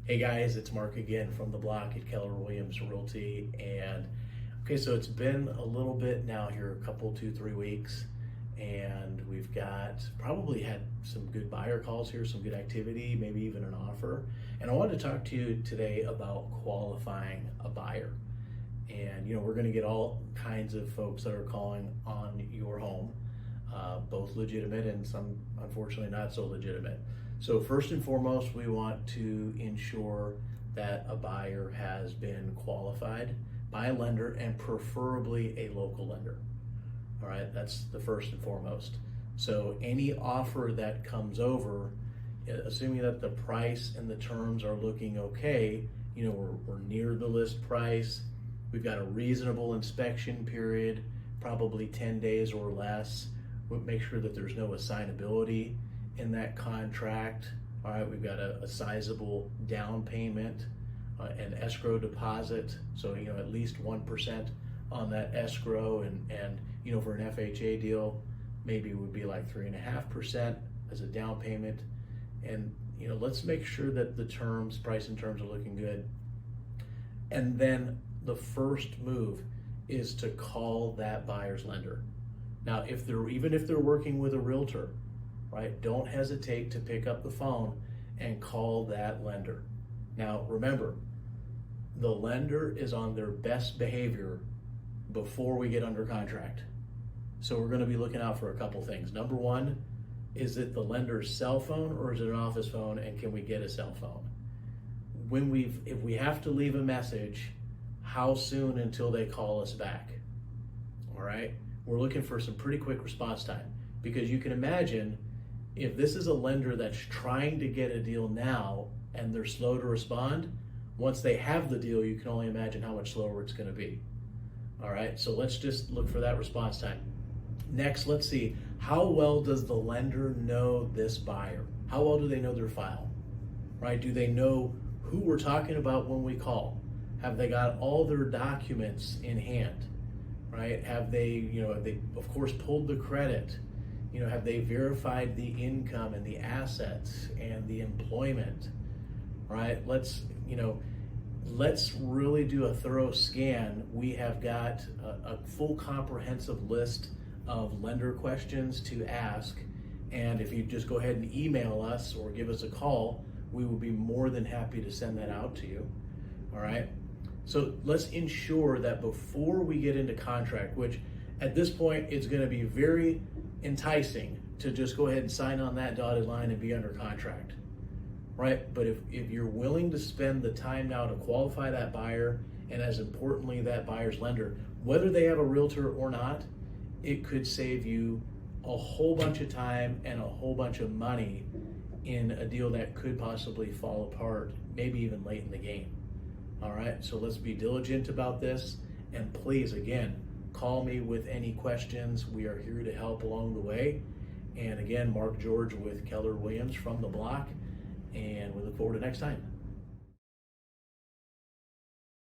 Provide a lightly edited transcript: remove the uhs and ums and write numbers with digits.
Hey guys, it's Mark again from the block at Keller Williams Realty. And okay, so it's been a little bit now here, a couple, 2, 3 weeks, and we've probably had some good buyer calls here, some good activity, maybe even an offer. And I wanted to talk to you today about qualifying a buyer. And we're going to get all kinds of folks that are calling on your home, both legitimate and some unfortunately not so legitimate. So first and foremost, we want to ensure that a buyer has been qualified by a lender, and preferably a local lender. All right, that's the first and foremost. So any offer that comes over, assuming that the price and the terms are looking okay, we're near the list price, we've got a reasonable inspection period, probably 10 days or less. We'll make sure that there's no assignability in that contract. All right, we've got a sizable down payment, an escrow deposit, so at least 1% on that escrow, and for an FHA deal, maybe it would be like 3.5% as a down payment. And let's make sure that the price and terms are looking good. And then the first move is to call that buyer's lender. Now, even if they're working with a realtor, right, don't hesitate to pick up the phone and call that lender. Now, remember, the lender is on their best behavior before we get under contract. So we're going to be looking out for a couple things. Number one, is it the lender's cell phone or is it an office phone, and can we get a cell phone? If we have to leave a message, how soon until they call us back? All right, we're looking for some pretty quick response time, because you can imagine if this is a lender that's trying to get a deal now and they're slow to respond, once they have the deal, you can only imagine how much slower it's going to be. All right, so let's just look for that response time. Next, let's see, how well does the lender know this buyer? How well do they know their file? Right? Do they know who we're talking about when we call? Have they got all their documents in hand? Right? Have they of course pulled the credit? Have they verified the income and the assets and the employment? Right? Let's really do a thorough scan. We have got a full comprehensive list of lender questions to ask. And if you just go ahead and email us or give us a call, we will be more than happy to send that out to you. All right. So let's ensure that before we get into contract, which at this point it's going to be very enticing to just go ahead and sign on that dotted line and be under contract, right? But if you're willing to spend the time now to qualify that buyer, and as importantly, that buyer's lender, whether they have a realtor or not, it could save you a whole bunch of time and a whole bunch of money in a deal that could possibly fall apart, maybe even late in the game. All right, so let's be diligent about this, and please, again, call me with any questions. We are here to help along the way. And again, Mark George with Keller Williams from the block, and we look forward to next time.